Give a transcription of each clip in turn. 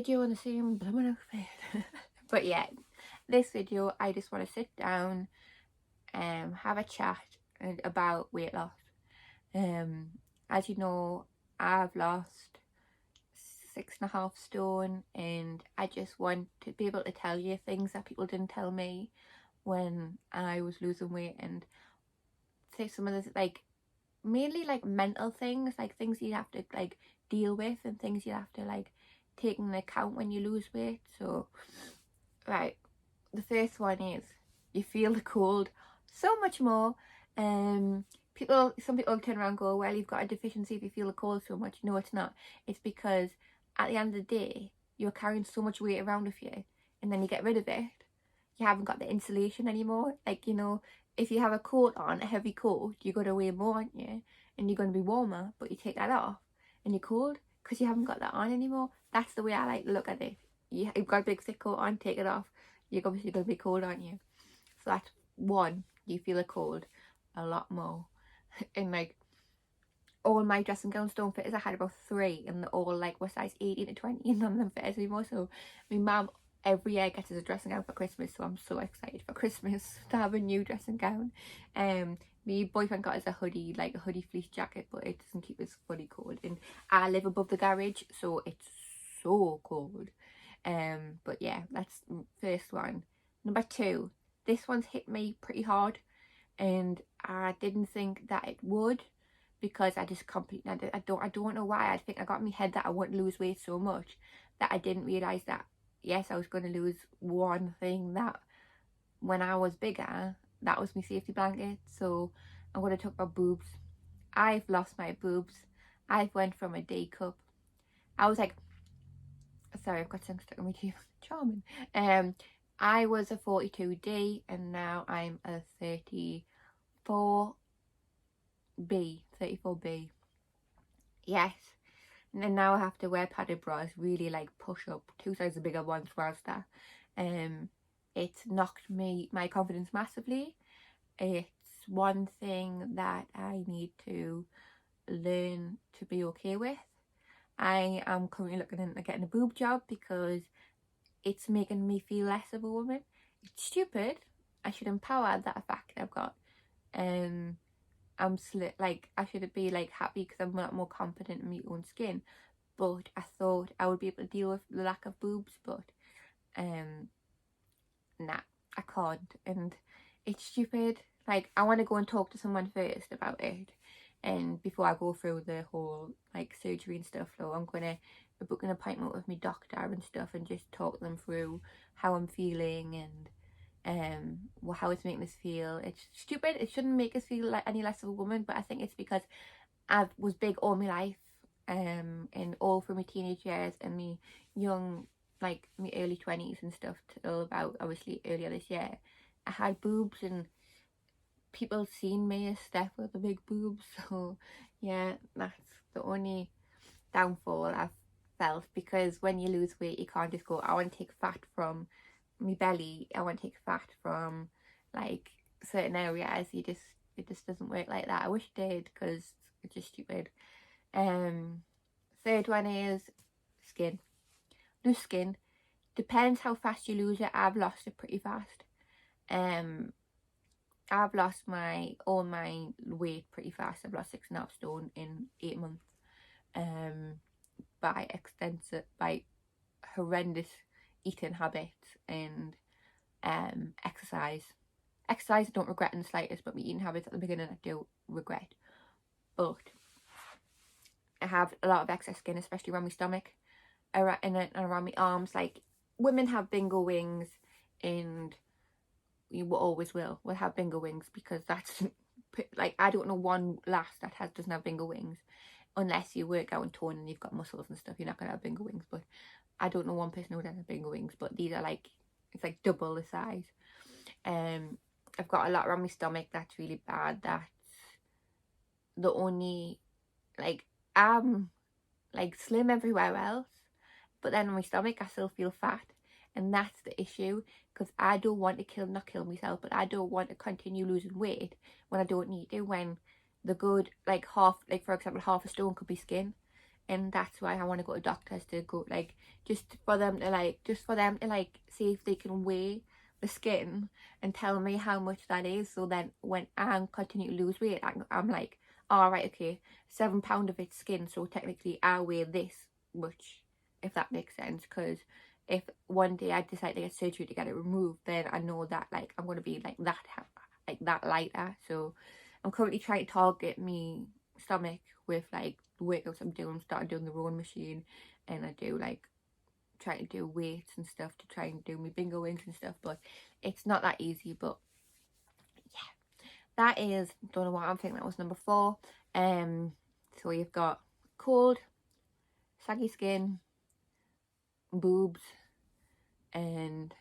video in the same blooming outfit. But yeah, this video I just want to sit down and have a chat about weight loss. As you know, I've lost 6.5 stone, and I just want to be able to tell you things that people didn't tell me when I was losing weight, and say some of the like mainly like mental things, like things you have to like deal with and things you have to like take into account when you lose weight. So right, the first one is you feel the cold so much more. Some people turn around and go, well, you've got a deficiency if you feel the cold so much. No, it's not. It's because at the end of the day you're carrying so much weight around with you, and then you get rid of it, you haven't got the insulation anymore. Like, you know, if you have a coat on, a heavy coat, you're going to weigh more, aren't you? And you're going to be warmer, but you take that off and you're cold because you haven't got that on anymore. That's the way I like to look at it. You've got a big thick coat on, take it off, you're obviously going to be cold, aren't you? So that's one, you feel the cold a lot more. And like, all my dressing gowns don't fit. I had about 3 and they're all like were size 18 to 20 and none of them fit anymore. So my mum every year gets us a dressing gown for Christmas, so I'm so excited for Christmas to have a new dressing gown. My boyfriend got us a hoodie, like a hoodie fleece jacket, but it doesn't keep us fully cold, and I live above the garage, so it's so cold. But yeah, that's first one. Number 2, this one's hit me pretty hard, and I didn't think that it would, because I just completely, I don't know why. I think I got in my head that I wouldn't lose weight so much that I didn't realise that, yes, I was going to lose one thing that when I was bigger, that was my safety blanket. So I'm going to talk about boobs. I've lost my boobs. I've went from a D cup. I was like, sorry, I've got something stuck in my teeth. Charming. I was a 42D and now I'm a 34B. Yes. And then now I have to wear padded bras, really like push up 2 sizes bigger ones whilst that. It's knocked my confidence massively. It's one thing that I need to learn to be okay with. I am currently looking into getting a boob job because it's making me feel less of a woman. It's stupid. I should empower that fact I've got. I should be like happy because I'm a lot more confident in my own skin, but I thought I would be able to deal with the lack of boobs, but nah, I can't, and it's stupid. Like, I want to go and talk to someone first about it, and before I go through the whole like surgery and stuff, so I'm gonna book an appointment with my doctor and stuff and just talk them through how I'm feeling and how it's making us feel. It's stupid. It shouldn't make us feel like any less of a woman, but I think it's because I was big all my life, and all through my teenage years and me young, like my early 20s and stuff, till about obviously earlier this year. I had boobs and people seen me as Steph with the big boobs. So yeah, that's the only downfall I've felt, because when you lose weight you can't just go, I want to take fat from my belly, I want to take fat from like certain areas. It just doesn't work like that. I wish it did, because it's just stupid. Third one is skin. Loose skin. Depends how fast you lose it. I've lost it pretty fast. I've lost all my weight pretty fast. I've lost 6.5 stone in 8 months. By horrendous eating habits and exercise. Exercise I don't regret in the slightest, but my eating habits at the beginning I do regret. But I have a lot of excess skin, especially around my stomach and around my arms. Like, women have bingo wings, and you always will have bingo wings, because that's like, I don't know one lass that doesn't have bingo wings, unless you work out and tone and you've got muscles and stuff. You're not gonna have bingo wings, but I don't know one person who doesn't have bingo wings. But these are like, it's like double the size. I've got a lot around my stomach that's really bad. That's the only, like, I'm like slim everywhere else, but then on my stomach I still feel fat, and that's the issue, because I don't want to not kill myself, but I don't want to continue losing weight when I don't need to, when the good, like half, like for example half a stone could be skin, and that's why I want to go to doctors, to go like just for them to like see if they can weigh the skin and tell me how much that is, so then when I continue to lose weight, I'm like, all right, okay, £7 of it's skin, so technically I weigh this much, if that makes sense. Because if one day I decide to get surgery to get it removed, then I know that like I'm going to be like that lighter. So I'm currently trying to target me stomach with like the workouts I'm doing. I'm starting doing the rowing machine, and I do like trying to do weights and stuff to try and do my bingo wings and stuff, but it's not that easy. But yeah, that is, don't know what I'm thinking, that was number 4. So you've got cold, saggy skin, boobs, and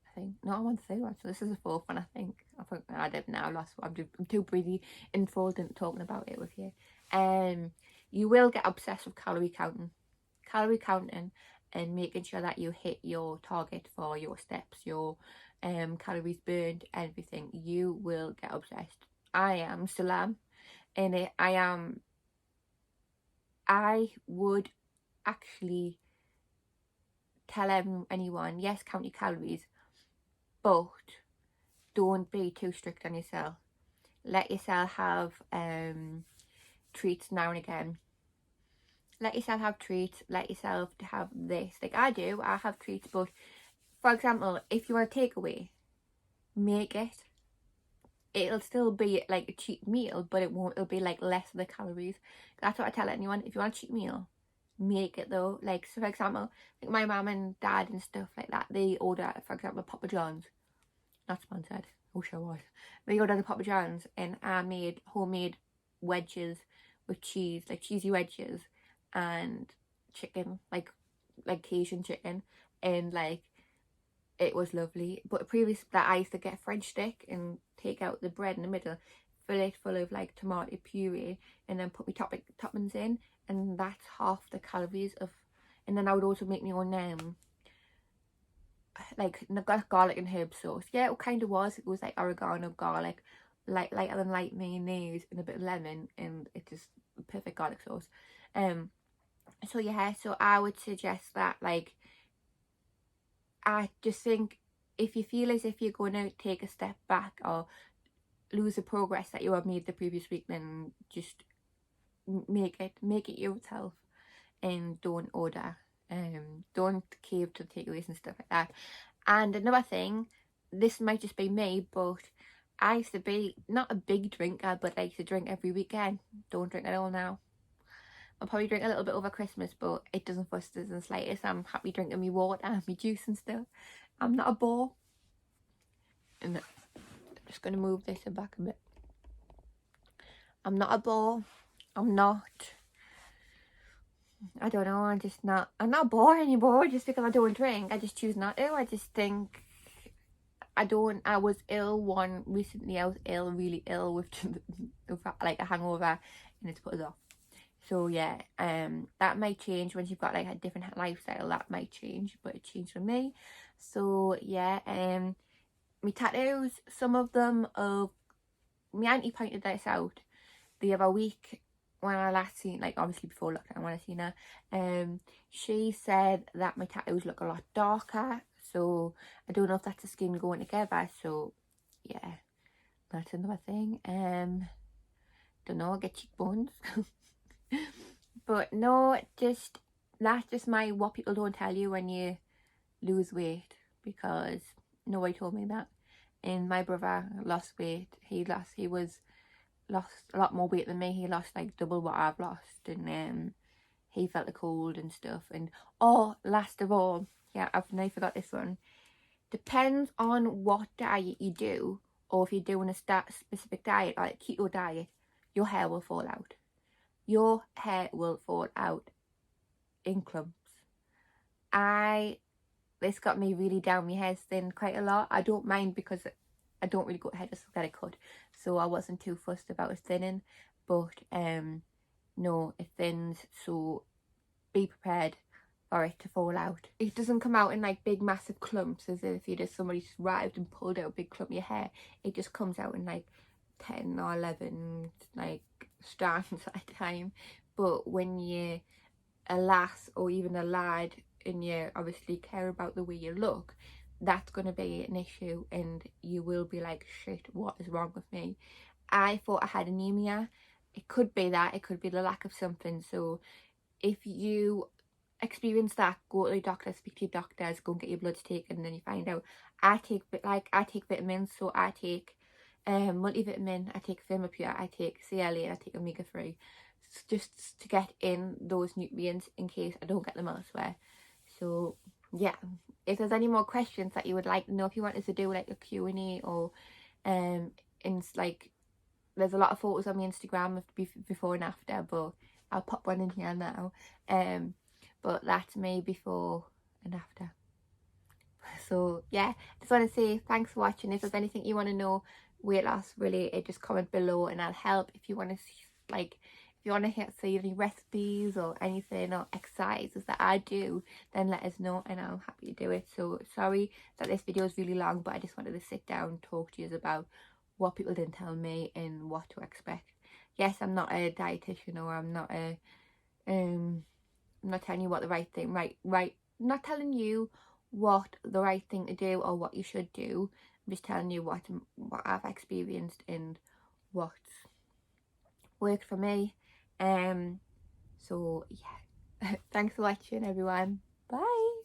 I think, no, I'm on 3 one, so this is the 4th one. I think I don't know, I lost one. I'm too busy enthralled in talking about it with you. You will get obsessed with calorie counting and making sure that you hit your target for your steps, your calories burned, everything. You will get obsessed. Still am in it. I would actually tell anyone, yes, count your calories, but don't be too strict on yourself. Let yourself have treats now and again. Let yourself have treats. Let yourself have this. Like I do, I have treats. But for example, if you want a takeaway, make it. It'll still be like a cheap meal, but it'll be like less of the calories. That's what I tell anyone. If you want a cheap meal, make it though. Like, so for example, like my mum and dad and stuff like that, they order, for example, Papa John's. Not sponsored. I wish I was. They ordered the Papa John's, and I made homemade wedges with cheese, like cheesy wedges, and chicken, like Cajun chicken, and like it was lovely. But previous to that, I used to get French stick and take out the bread in the middle, fill it full of like tomato puree, and then put my toppings in, and that's half the calories of. And then I would also make my own like garlic and herb sauce. Yeah, it kind of was. It was like oregano, garlic, lighter than light mayonnaise, and a bit of lemon, and it's just perfect garlic sauce. So yeah, so I would suggest that, like, I just think if you feel as if you're going to take a step back or lose the progress that you have made the previous week, then just make it yourself, and don't order. Don't cave to the takeaways and stuff like that. And another thing, this might just be me, but I used to be not a big drinker, but I used to drink every weekend. Don't drink at all now. I'll probably drink a little bit over Christmas, but it doesn't fuss us in the slightest. I'm happy drinking me water and me juice and stuff. I'm not a bore. And I'm just going to move this back a bit. I'm not a bore. I don't know, I'm not bored anymore just because I don't drink. I just choose not to. I just think I was ill recently. I was really ill with like a hangover, and it's put us off. So yeah, that might change once you've got like a different lifestyle. That might change, but it changed for me. So yeah, my tattoos, some of them of my auntie pointed this out the other week when I last seen, like obviously before lockdown when I seen her. She said that my tattoos look a lot darker, so I don't know if that's the skin going together. So yeah, that's another thing. Don't know, I get cheekbones. But no, that's just my what people don't tell you when you lose weight, because nobody told me that. And my brother lost weight. He lost a lot more weight than me. He lost like double what I've lost, and he felt the cold and stuff. And last of all, yeah, I've now forgot this one. Depends on what diet you do, or if you're doing a specific diet, like keto diet, your hair will fall out. Your hair will fall out in clumps. This got me really down. My hair's thin quite a lot. I don't mind because I don't really go ahead to get it cut, so I wasn't too fussed about it thinning. But no, it thins, so be prepared for it to fall out. It doesn't come out in like big massive clumps as if somebody just arrived and pulled out a big clump of your hair. It just comes out in like 10 or 11 like strands at a time. but when you're a lass or even a lad and you obviously care about the way you look, that's going to be an issue, and you will be like, shit, what is wrong with me? I thought I had anemia. It could be that, it could be the lack of something. So if you experience that, go to the doctor, speak to your doctors, go and get your bloods taken, and then you find out. I take vitamins, so I take multivitamin, I take Thermopure, I take CLA, I take omega-3, just to get in those nutrients in case I don't get them elsewhere. So yeah, if there's any more questions that you would like to know, if you want us to do like a Q&A, or in like, there's a lot of photos on my Instagram of before and after, but I'll pop one in here now. But that's me before and after. So yeah, just want to say thanks for watching. If there's anything you want to know weight loss related, just comment below and I'll help. If you want to see, like, if you want to see any recipes or anything or exercises that I do, then let us know and I'm happy to do it. So sorry that this video is really long, but I just wanted to sit down and talk to you about what people didn't tell me and what to expect. Yes, I'm not a dietitian, or I'm not telling you what the right thing, I'm not telling you what the right thing to do or what you should do. I'm just telling you what I've experienced and what's worked for me. So yeah, thanks for watching, everyone. Bye.